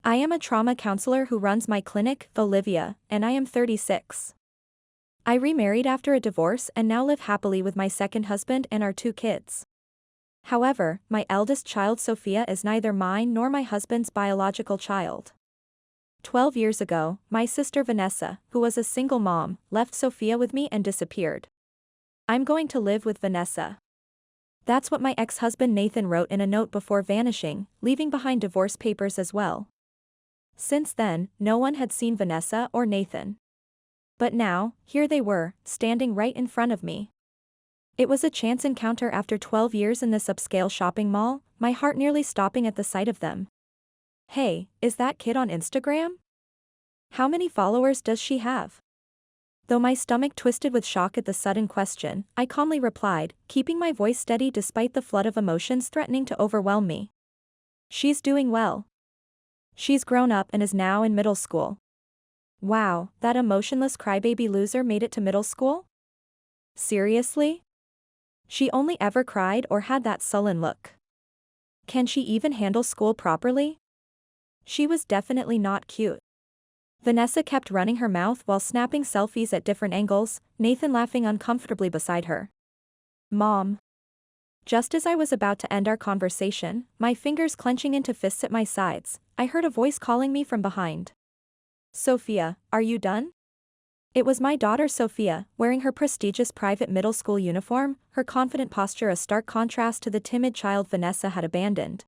I am a trauma counselor who runs my clinic, Olivia, and I am 36. I remarried after a divorce and now live happily with my second husband and our 2 kids. However, my eldest child Sophia is neither mine nor my husband's biological child. 12 years ago, my sister Vanessa, who was a single mom, left Sophia with me and disappeared. I'm going to live with Vanessa. That's what my ex-husband Nathan wrote in a note before vanishing, leaving behind divorce papers as well. Since then, no one had seen Vanessa or Nathan. But now, here they were, standing right in front of me. It was a chance encounter after 12 years in this upscale shopping mall, my heart nearly stopping at the sight of them. Hey, is that kid on Instagram? How many followers does she have? Though my stomach twisted with shock at the sudden question, I calmly replied, keeping my voice steady despite the flood of emotions threatening to overwhelm me. She's doing well. She's grown up and is now in middle school. Wow, that emotionless crybaby loser made it to middle school? Seriously? She only ever cried or had that sullen look. Can she even handle school properly? She was definitely not cute. Vanessa kept running her mouth while snapping selfies at different angles, Nathan laughing uncomfortably beside her. Mom. Just as I was about to end our conversation, my fingers clenching into fists at my sides, I heard a voice calling me from behind. Sophia, are you done? It was my daughter Sophia, wearing her prestigious private middle school uniform, her confident posture a stark contrast to the timid child Vanessa had abandoned.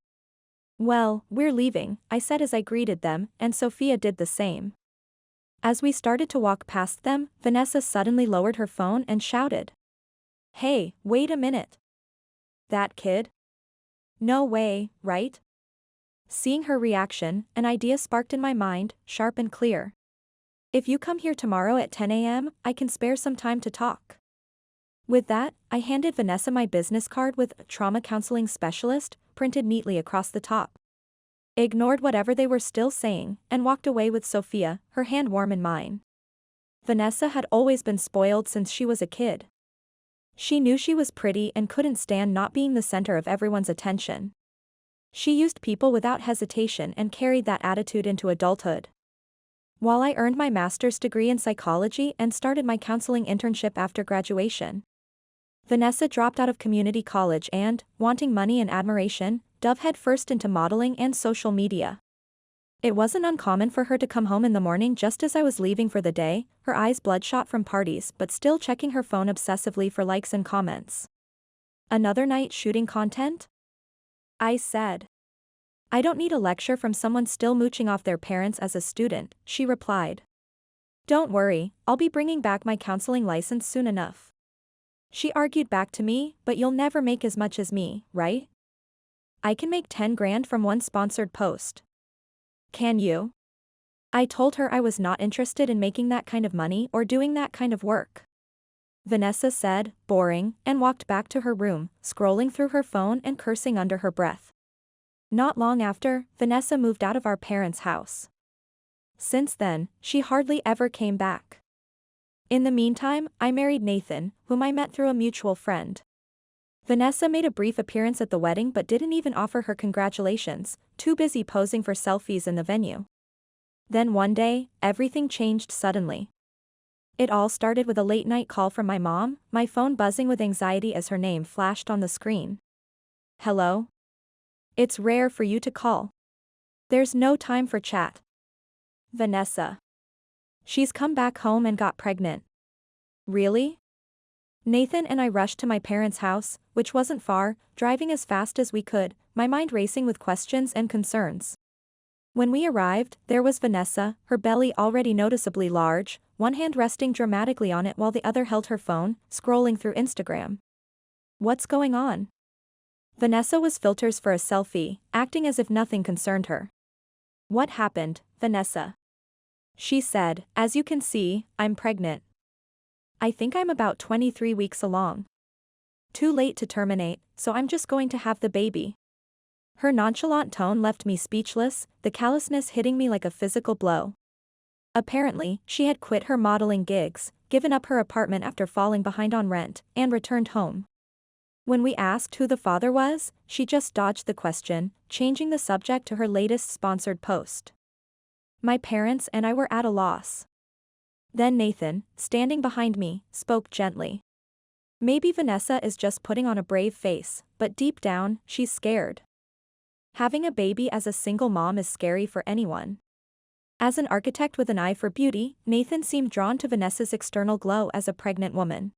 Well, we're leaving, I said as I greeted them, and Sophia did the same. As we started to walk past them, Vanessa suddenly lowered her phone and shouted. Hey, wait a minute. That kid? No way, right? Seeing her reaction, an idea sparked in my mind, sharp and clear. If you come here tomorrow at 10 a.m., I can spare some time to talk. With that, I handed Vanessa my business card with trauma counseling specialist, printed neatly across the top. Ignored whatever they were still saying, and walked away with Sophia, her hand warm in mine. Vanessa had always been spoiled since she was a kid. She knew she was pretty and couldn't stand not being the center of everyone's attention. She used people without hesitation and carried that attitude into adulthood. While I earned my master's degree in psychology and started my counseling internship after graduation, Vanessa dropped out of community college and, wanting money and admiration, dove headfirst into modeling and social media. It wasn't uncommon for her to come home in the morning just as I was leaving for the day, her eyes bloodshot from parties but still checking her phone obsessively for likes and comments. Another night shooting content? I said. I don't need a lecture from someone still mooching off their parents as a student, she replied. Don't worry, I'll be bringing back my counseling license soon enough. She argued back to me, but you'll never make as much as me, right? I can make 10 grand from one sponsored post. Can you? I told her I was not interested in making that kind of money or doing that kind of work. Vanessa said, boring, and walked back to her room, scrolling through her phone and cursing under her breath. Not long after, Vanessa moved out of our parents' house. Since then, she hardly ever came back. In the meantime, I married Nathan, whom I met through a mutual friend. Vanessa made a brief appearance at the wedding but didn't even offer her congratulations, too busy posing for selfies in the venue. Then one day, everything changed suddenly. It all started with a late-night call from my mom, my phone buzzing with anxiety as her name flashed on the screen. Hello? It's rare for you to call. There's no time for chat. Vanessa. She's come back home and got pregnant. Really? Nathan and I rushed to my parents' house, which wasn't far, driving as fast as we could, my mind racing with questions and concerns. When we arrived, there was Vanessa, her belly already noticeably large, one hand resting dramatically on it while the other held her phone, scrolling through Instagram. What's going on? Vanessa was filters for a selfie, acting as if nothing concerned her. What happened, Vanessa? She said, as you can see, I'm pregnant. I think I'm about 23 weeks along. Too late to terminate, so I'm just going to have the baby. Her nonchalant tone left me speechless, the callousness hitting me like a physical blow. Apparently, she had quit her modeling gigs, given up her apartment after falling behind on rent, and returned home. When we asked who the father was, she just dodged the question, changing the subject to her latest sponsored post. My parents and I were at a loss. Then Nathan, standing behind me, spoke gently. Maybe Vanessa is just putting on a brave face, but deep down, she's scared. Having a baby as a single mom is scary for anyone. As an architect with an eye for beauty, Nathan seemed drawn to Vanessa's external glow as a pregnant woman.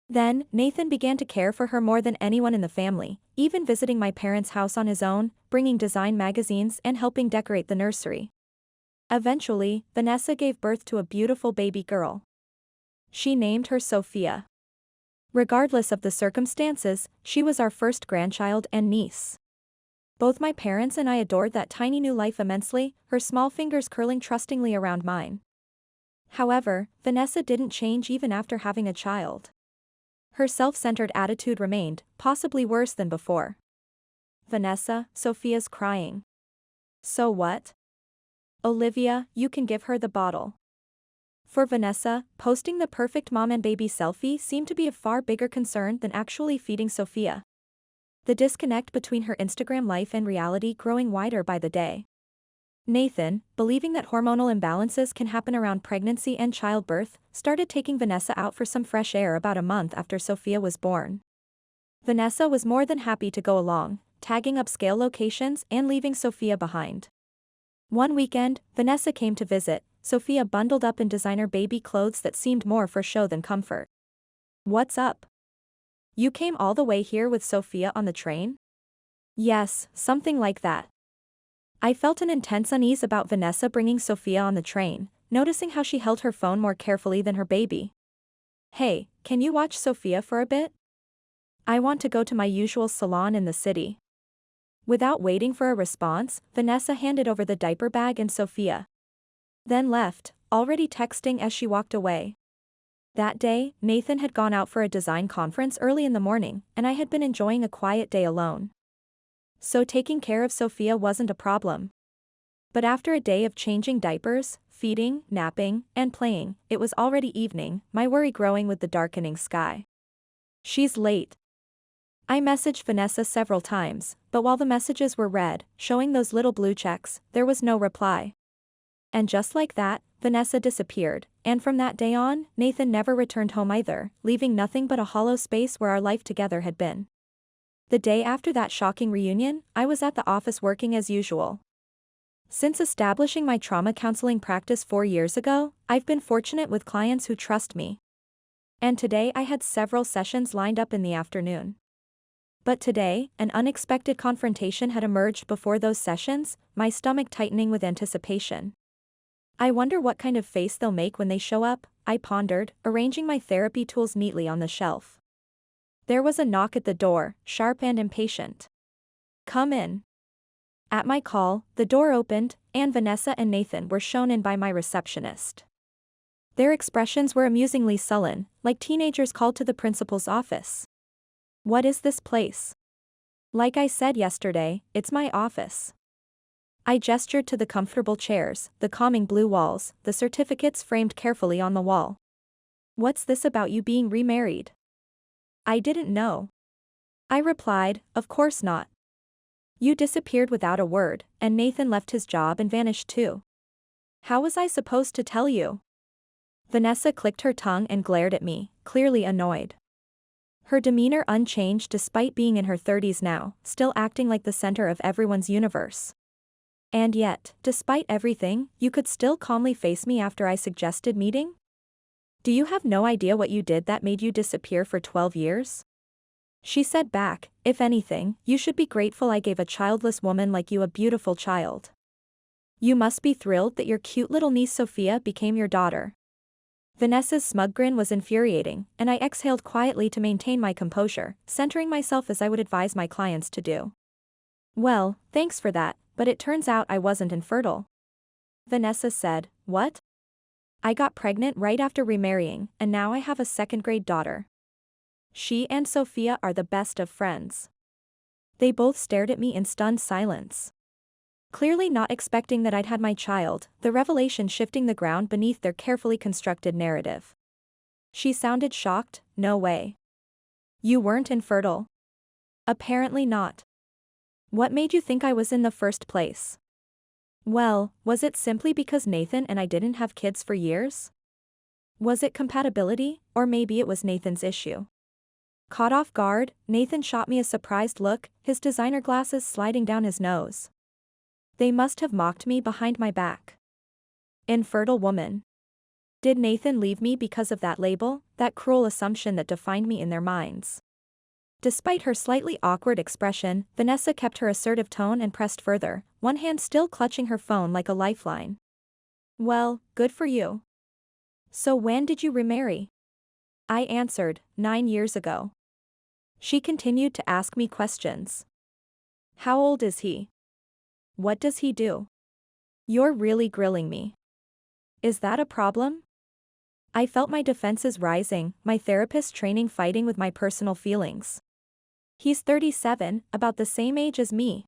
Then, Nathan began to care for her more than anyone in the family, even visiting my parents' house on his own, bringing design magazines and helping decorate the nursery. Eventually, Vanessa gave birth to a beautiful baby girl. She named her Sophia. Regardless of the circumstances, she was our first grandchild and niece. Both my parents and I adored that tiny new life immensely, her small fingers curling trustingly around mine. However, Vanessa didn't change even after having a child. Her self-centered attitude remained, possibly worse than before. Vanessa, Sophia's crying. So what? Olivia, you can give her the bottle. For Vanessa, posting the perfect mom and baby selfie seemed to be a far bigger concern than actually feeding Sophia. The disconnect between her Instagram life and reality growing wider by the day. Nathan, believing that hormonal imbalances can happen around pregnancy and childbirth, started taking Vanessa out for some fresh air about a month after Sophia was born. Vanessa was more than happy to go along, tagging upscale locations and leaving Sophia behind. One weekend, Vanessa came to visit, Sophia bundled up in designer baby clothes that seemed more for show than comfort. What's up? You came all the way here with Sophia on the train? Yes, something like that. I felt an intense unease about Vanessa bringing Sophia on the train, noticing how she held her phone more carefully than her baby. Hey, can you watch Sophia for a bit? I want to go to my usual salon in the city. Without waiting for a response, Vanessa handed over the diaper bag and Sophia. Then left, already texting as she walked away. That day, Nathan had gone out for a design conference early in the morning, and I had been enjoying a quiet day alone. So taking care of Sophia wasn't a problem. But after a day of changing diapers, feeding, napping, and playing, it was already evening, my worry growing with the darkening sky. She's late. I messaged Vanessa several times, but while the messages were read, showing those little blue checks, there was no reply. And just like that, Vanessa disappeared, and from that day on, Nathan never returned home either, leaving nothing but a hollow space where our life together had been. The day after that shocking reunion, I was at the office working as usual. Since establishing my trauma counseling practice 4 years ago, I've been fortunate with clients who trust me. And today I had several sessions lined up in the afternoon. But today, an unexpected confrontation had emerged before those sessions, my stomach tightening with anticipation. I wonder what kind of face they'll make when they show up, I pondered, arranging my therapy tools neatly on the shelf. There was a knock at the door, sharp and impatient. Come in. At my call, the door opened, and Vanessa and Nathan were shown in by my receptionist. Their expressions were amusingly sullen, like teenagers called to the principal's office. What is this place? Like I said yesterday, it's my office. I gestured to the comfortable chairs, the calming blue walls, the certificates framed carefully on the wall. What's this about you being remarried? I didn't know. I replied, of course not. You disappeared without a word, and Nathan left his job and vanished too. How was I supposed to tell you? Vanessa clicked her tongue and glared at me, clearly annoyed. Her demeanor unchanged despite being in her 30s now, still acting like the center of everyone's universe. And yet, despite everything, you could still calmly face me after I suggested meeting? Do you have no idea what you did that made you disappear for 12 years? She said back, if anything, you should be grateful I gave a childless woman like you a beautiful child. You must be thrilled that your cute little niece Sophia became your daughter. Vanessa's smug grin was infuriating, and I exhaled quietly to maintain my composure, centering myself as I would advise my clients to do. Well, thanks for that, but it turns out I wasn't infertile. Vanessa said, what? I got pregnant right after remarrying, and now I have a second-grade daughter. She and Sophia are the best of friends. They both stared at me in stunned silence. Clearly not expecting that I'd had my child, the revelation shifting the ground beneath their carefully constructed narrative. She sounded shocked, no way. You weren't infertile? Apparently not. What made you think I was in the first place? Well, was it simply because Nathan and I didn't have kids for years? Was it compatibility, or maybe it was Nathan's issue? Caught off guard, Nathan shot me a surprised look, his designer glasses sliding down his nose. They must have mocked me behind my back. Infertile woman. Did Nathan leave me because of that label, that cruel assumption that defined me in their minds? Despite her slightly awkward expression, Vanessa kept her assertive tone and pressed further, one hand still clutching her phone like a lifeline. Well, good for you. So when did you remarry? I answered, 9 years ago. She continued to ask me questions. How old is he? What does he do? You're really grilling me. Is that a problem? I felt my defenses rising, my therapist training fighting with my personal feelings. He's 37, about the same age as me.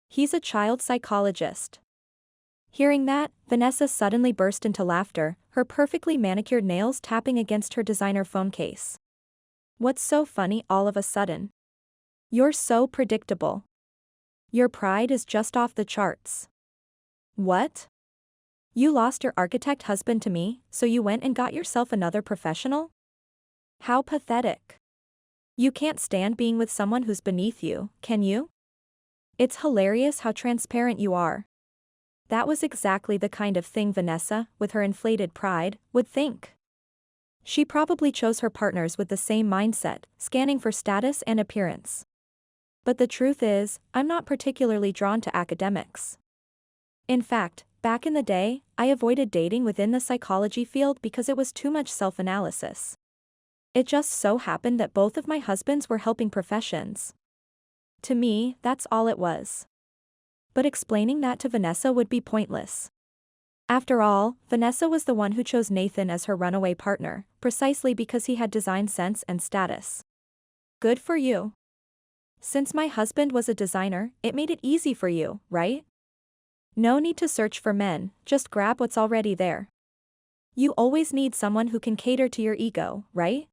He's a child psychologist. Hearing that, Vanessa suddenly burst into laughter, her perfectly manicured nails tapping against her designer phone case. What's so funny all of a sudden? You're so predictable. Your pride is just off the charts. What? You lost your architect husband to me, so you went and got yourself another professional? How pathetic. You can't stand being with someone who's beneath you, can you? It's hilarious how transparent you are. That was exactly the kind of thing Vanessa, with her inflated pride, would think. She probably chose her partners with the same mindset, scanning for status and appearance. But the truth is, I'm not particularly drawn to academics. In fact, back in the day, I avoided dating within the psychology field because it was too much self-analysis. It just so happened that both of my husbands were helping professions. To me, that's all it was. But explaining that to Vanessa would be pointless. After all, Vanessa was the one who chose Nathan as her runaway partner, precisely because he had design sense and status. Good for you. Since my husband was a designer, it made it easy for you, right? No need to search for men, just grab what's already there. You always need someone who can cater to your ego, right?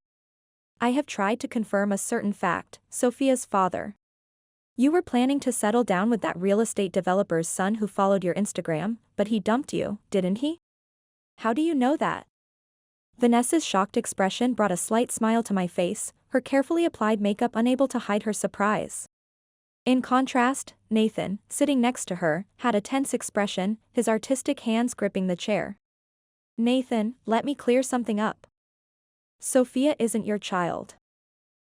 I have tried to confirm a certain fact, Sophia's father. You were planning to settle down with that real estate developer's son who followed your Instagram, but he dumped you, didn't he? How do you know that? Vanessa's shocked expression brought a slight smile to my face, her carefully applied makeup unable to hide her surprise. In contrast, Nathan, sitting next to her, had a tense expression, his artistic hands gripping the chair. Nathan, let me clear something up. Sophia isn't your child.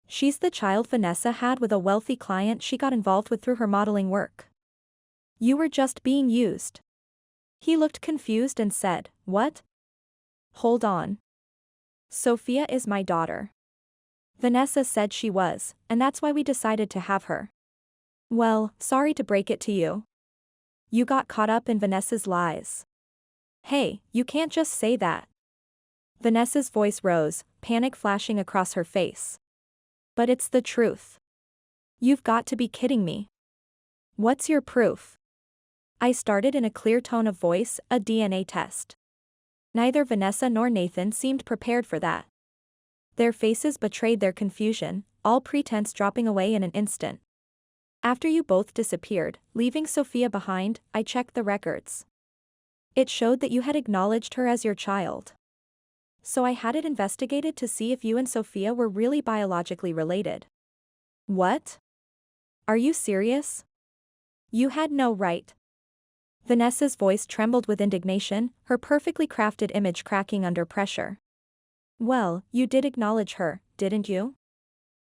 She's the child Vanessa had with a wealthy client she got involved with through her modeling work. You were just being used. He looked confused and said, What? Hold on. Sophia is my daughter. Vanessa said she was, and that's why we decided to have her. Well, sorry to break it to you. You got caught up in Vanessa's lies. Hey, you can't just say that. Vanessa's voice rose, panic flashing across her face. But it's the truth. You've got to be kidding me. What's your proof? I started in a clear tone of voice, a DNA test. Neither Vanessa nor Nathan seemed prepared for that. Their faces betrayed their confusion, all pretense dropping away in an instant. After you both disappeared, leaving Sophia behind, I checked the records. It showed that you had acknowledged her as your child. So I had it investigated to see if you and Sophia were really biologically related. What? Are you serious? You had no right. Vanessa's voice trembled with indignation, her perfectly crafted image cracking under pressure. Well, you did acknowledge her, didn't you?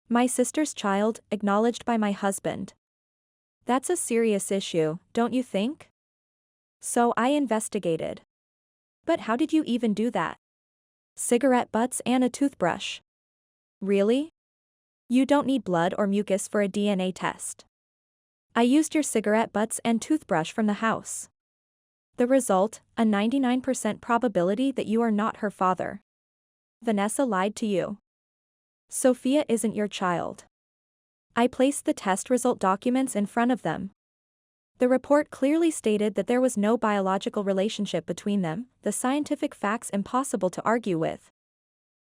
My sister's child, acknowledged by my husband. That's a serious issue, don't you think? So I investigated. But how did you even do that? Cigarette butts and a toothbrush. Really? You don't need blood or mucus for a DNA test. I used your cigarette butts and toothbrush from the house. The result, a 99% probability that you are not her father. Vanessa lied to you. Sophia isn't your child. I placed the test result documents in front of them. The report clearly stated that there was no biological relationship between them, the scientific facts impossible to argue with.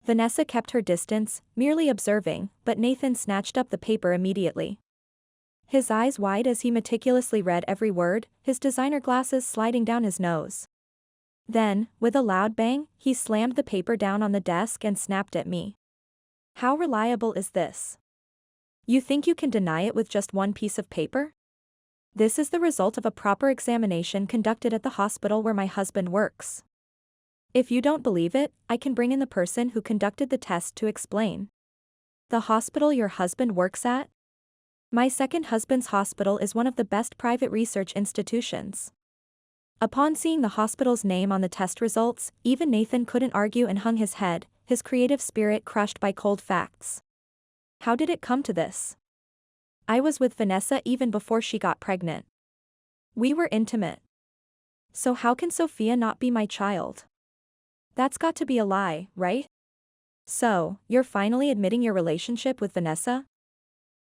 Vanessa kept her distance, merely observing, but Nathan snatched up the paper immediately. his eyes wide as he meticulously read every word, his designer glasses sliding down his nose. Then, with a loud bang, he slammed the paper down on the desk and snapped at me. How reliable is this? You think you can deny it with just one piece of paper? This is the result of a proper examination conducted at the hospital where my husband works. If you don't believe it, I can bring in the person who conducted the test to explain. The hospital your husband works at? My second husband's hospital is one of the best private research institutions. Upon seeing the hospital's name on the test results, even Nathan couldn't argue and hung his head, his creative spirit crushed by cold facts. How did it come to this? I was with Vanessa even before she got pregnant. We were intimate. So how can Sophia not be my child? That's got to be a lie, right? So, you're finally admitting your relationship with Vanessa?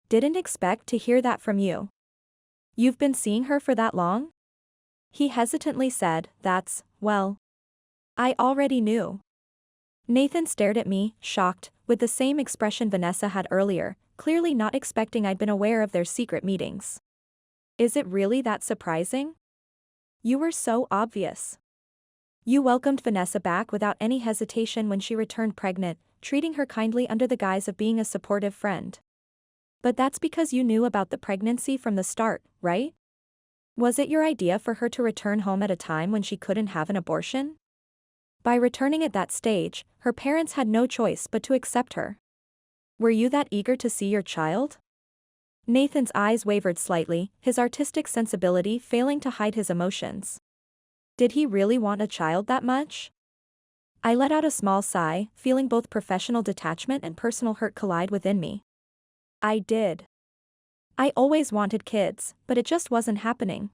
Didn't expect to hear that from you. You've been seeing her for that long? He hesitantly said, well, I already knew. Nathan stared at me, shocked, with the same expression Vanessa had earlier, clearly not expecting I'd been aware of their secret meetings. Is it really that surprising? You were so obvious. You welcomed Vanessa back without any hesitation when she returned pregnant, treating her kindly under the guise of being a supportive friend. But that's because you knew about the pregnancy from the start, right? Was it your idea for her to return home at a time when she couldn't have an abortion? By returning at that stage, her parents had no choice but to accept her. Were you that eager to see your child? Nathan's eyes wavered slightly, his artistic sensibility failing to hide his emotions. Did he really want a child that much? I let out a small sigh, feeling both professional detachment and personal hurt collide within me. I did. I always wanted kids, but it just wasn't happening.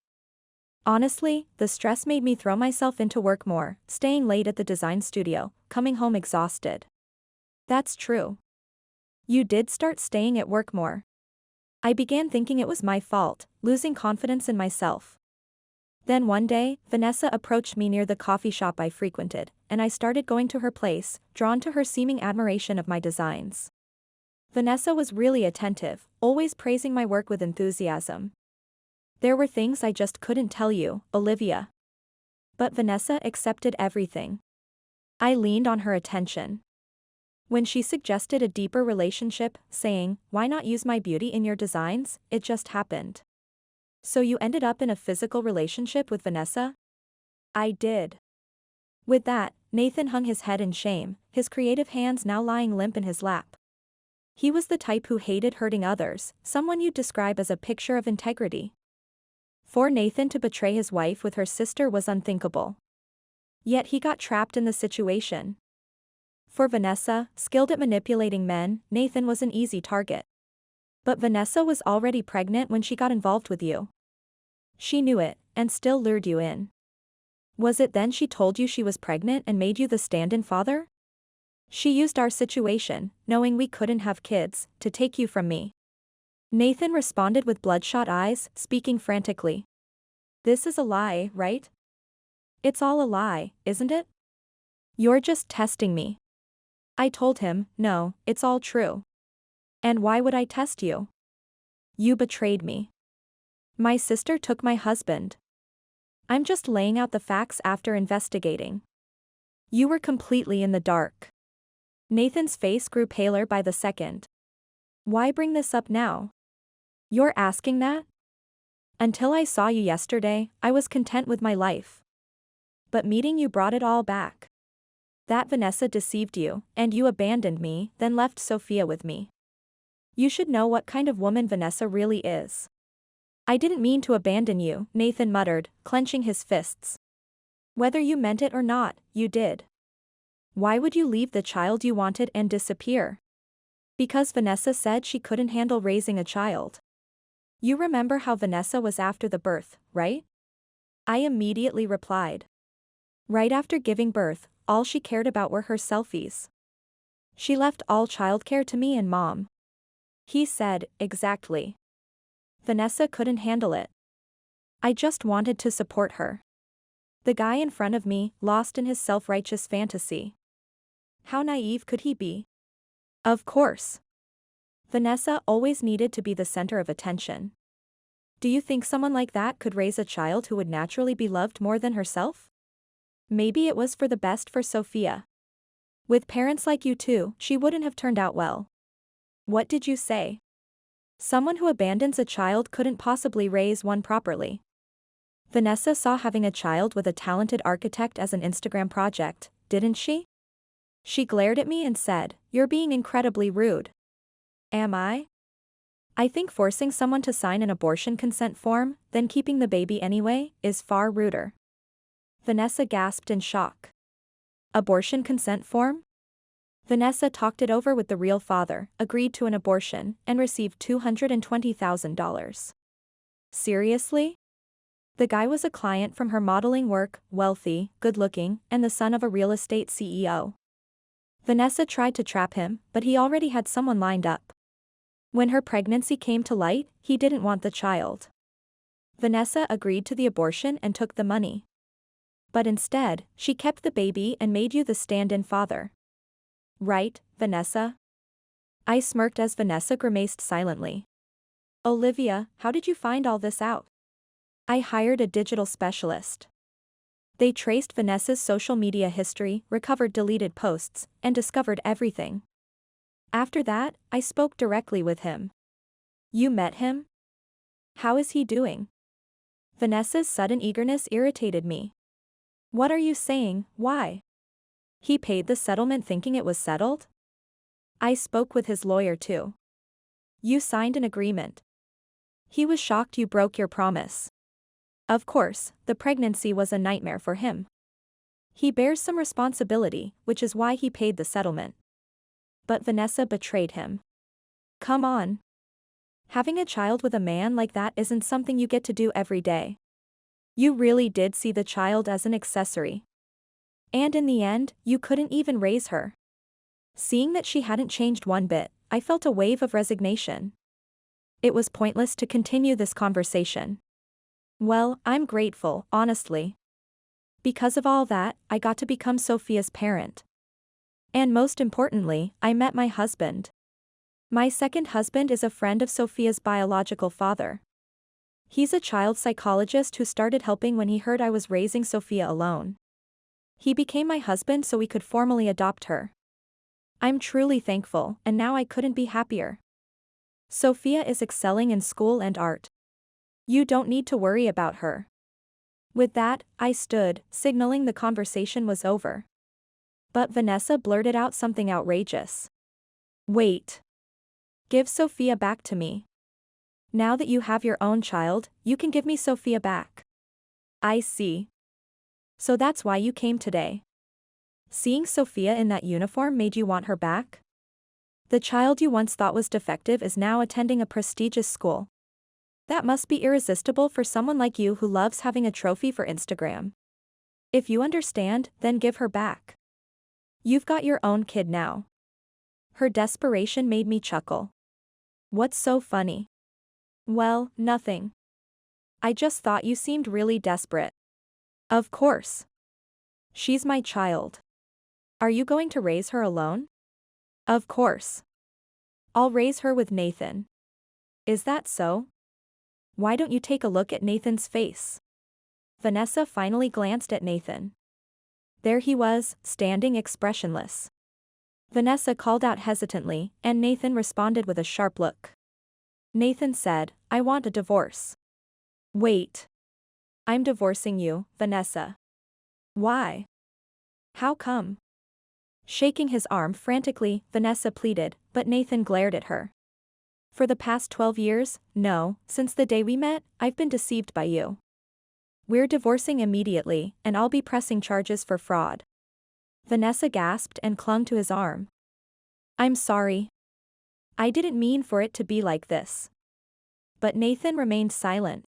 Honestly, the stress made me throw myself into work more, staying late at the design studio, coming home exhausted. That's true. You did start staying at work more. I began thinking it was my fault, losing confidence in myself. Then one day, Vanessa approached me near the coffee shop I frequented, and I started going to her place, drawn to her seeming admiration of my designs. Vanessa was really attentive, always praising my work with enthusiasm. There were things I just couldn't tell you, Olivia. But Vanessa accepted everything. I leaned on her attention. When she suggested a deeper relationship, saying, "Why not use my beauty in your designs?" it just happened. So you ended up in a physical relationship with Vanessa? I did. With that, Nathan hung his head in shame, his creative hands now lying limp in his lap. He was the type who hated hurting others, someone you'd describe as a picture of integrity. For Nathan to betray his wife with her sister was unthinkable. Yet he got trapped in the situation. For Vanessa, skilled at manipulating men, Nathan was an easy target. But Vanessa was already pregnant when she got involved with you. She knew it, and still lured you in. Was it then she told you she was pregnant and made you the stand-in father? She used our situation, knowing we couldn't have kids, to take you from me. Nathan responded with bloodshot eyes, speaking frantically. This is a lie, right? It's all a lie, isn't it? You're just testing me. I told him, no, it's all true. And why would I test you? You betrayed me. My sister took my husband. I'm just laying out the facts after investigating. You were completely in the dark. Nathan's face grew paler by the second. Why bring this up now? You're asking that? Until I saw you yesterday, I was content with my life. But meeting you brought it all back. That Vanessa deceived you, and you abandoned me, then left Sophia with me. You should know what kind of woman Vanessa really is. I didn't mean to abandon you, Nathan muttered, clenching his fists. Whether you meant it or not, you did. Why would you leave the child you wanted and disappear? Because Vanessa said she couldn't handle raising a child. You remember how Vanessa was after the birth, right? I immediately replied. Right after giving birth, all she cared about were her selfies. She left all childcare to me and Mom. He said, exactly. Vanessa couldn't handle it. I just wanted to support her. The guy in front of me, lost in his self-righteous fantasy. How naive could he be? Of course. Vanessa always needed to be the center of attention. Do you think someone like that could raise a child who would naturally be loved more than herself? Maybe it was for the best for Sophia. With parents like you too, she wouldn't have turned out well. What did you say? Someone who abandons a child couldn't possibly raise one properly. Vanessa saw having a child with a talented architect as an Instagram project, didn't she? She glared at me and said, "You're being incredibly rude." Am I? I think forcing someone to sign an abortion consent form, then keeping the baby anyway, is far ruder. Vanessa gasped in shock. Abortion consent form? Vanessa talked it over with the real father, agreed to an abortion, and received $220,000. Seriously? The guy was a client from her modeling work, wealthy, good-looking, and the son of a real estate CEO. Vanessa tried to trap him, but he already had someone lined up. When her pregnancy came to light, he didn't want the child. Vanessa agreed to the abortion and took the money. But instead, she kept the baby and made you the stand-in father. Right, Vanessa? I smirked as Vanessa grimaced silently. Olivia, how did you find all this out? I hired a digital specialist. They traced Vanessa's social media history, recovered deleted posts, and discovered everything. After that, I spoke directly with him. You met him? How is he doing? Vanessa's sudden eagerness irritated me. What are you saying? Why? He paid the settlement thinking it was settled? I spoke with his lawyer too. You signed an agreement. He was shocked you broke your promise. Of course, the pregnancy was a nightmare for him. He bears some responsibility, which is why he paid the settlement. But Vanessa betrayed him. Come on. Having a child with a man like that isn't something you get to do every day. You really did see the child as an accessory. And in the end, you couldn't even raise her. Seeing that she hadn't changed one bit, I felt a wave of resignation. It was pointless to continue this conversation. Well, I'm grateful, honestly. Because of all that, I got to become Sophia's parent. And most importantly, I met my husband. My second husband is a friend of Sophia's biological father. He's a child psychologist who started helping when he heard I was raising Sophia alone. He became my husband so we could formally adopt her. I'm truly thankful, and now I couldn't be happier. Sophia is excelling in school and art. You don't need to worry about her. With that, I stood, signaling the conversation was over. But Vanessa blurted out something outrageous. Wait. Give Sophia back to me. Now that you have your own child, you can give me Sophia back. I see. So that's why you came today. Seeing Sophia in that uniform made you want her back? The child you once thought was defective is now attending a prestigious school. That must be irresistible for someone like you who loves having a trophy for Instagram. If you understand, then give her back. You've got your own kid now. Her desperation made me chuckle. What's so funny? Well, nothing. I just thought you seemed really desperate. Of course. She's my child. Are you going to raise her alone? Of course. I'll raise her with Nathan. Is that so? Why don't you take a look at Nathan's face? Vanessa finally glanced at Nathan. There he was, standing expressionless. Vanessa called out hesitantly, and Nathan responded with a sharp look. Nathan said, I want a divorce. Wait. I'm divorcing you, Vanessa. Why? How come? Shaking his arm frantically, Vanessa pleaded, but Nathan glared at her. For the past 12 years, no, since the day we met, I've been deceived by you. We're divorcing immediately, and I'll be pressing charges for fraud. Vanessa gasped and clung to his arm. I'm sorry. I didn't mean for it to be like this. But Nathan remained silent.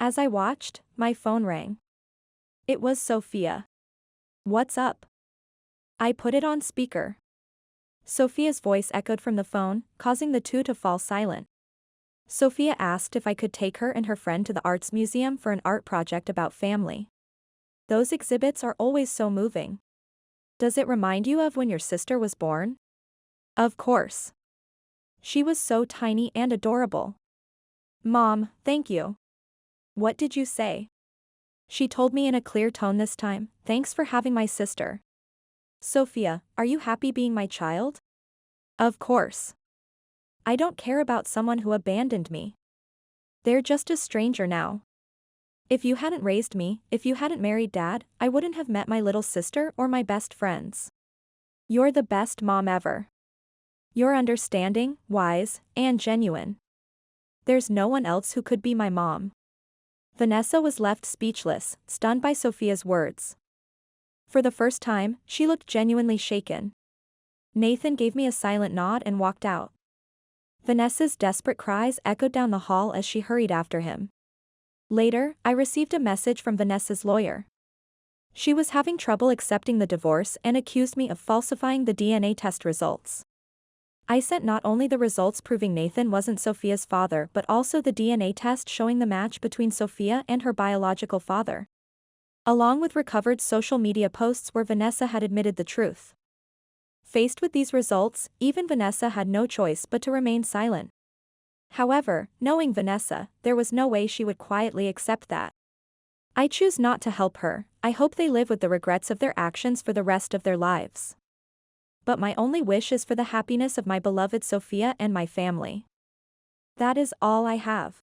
As I watched, my phone rang. It was Sophia. What's up? I put it on speaker. Sophia's voice echoed from the phone, causing the two to fall silent. Sophia asked if I could take her and her friend to the arts museum for an art project about family. Those exhibits are always so moving. Does it remind you of when your sister was born? Of course. She was so tiny and adorable. Mom, thank you. What did you say? She told me in a clear tone this time, thanks for having my sister. Sophia, are you happy being my child? Of course. I don't care about someone who abandoned me. They're just a stranger now. If you hadn't raised me, if you hadn't married Dad, I wouldn't have met my little sister or my best friends. You're the best mom ever. You're understanding, wise, and genuine. There's no one else who could be my mom. Vanessa was left speechless, stunned by Sophia's words. For the first time, she looked genuinely shaken. Nathan gave me a silent nod and walked out. Vanessa's desperate cries echoed down the hall as she hurried after him. Later, I received a message from Vanessa's lawyer. She was having trouble accepting the divorce and accused me of falsifying the DNA test results. I sent not only the results proving Nathan wasn't Sophia's father but also the DNA test showing the match between Sophia and her biological father, along with recovered social media posts where Vanessa had admitted the truth. Faced with these results, even Vanessa had no choice but to remain silent. However, knowing Vanessa, there was no way she would quietly accept that. I choose not to help her. I hope they live with the regrets of their actions for the rest of their lives. But my only wish is for the happiness of my beloved Sophia and my family. That is all I have.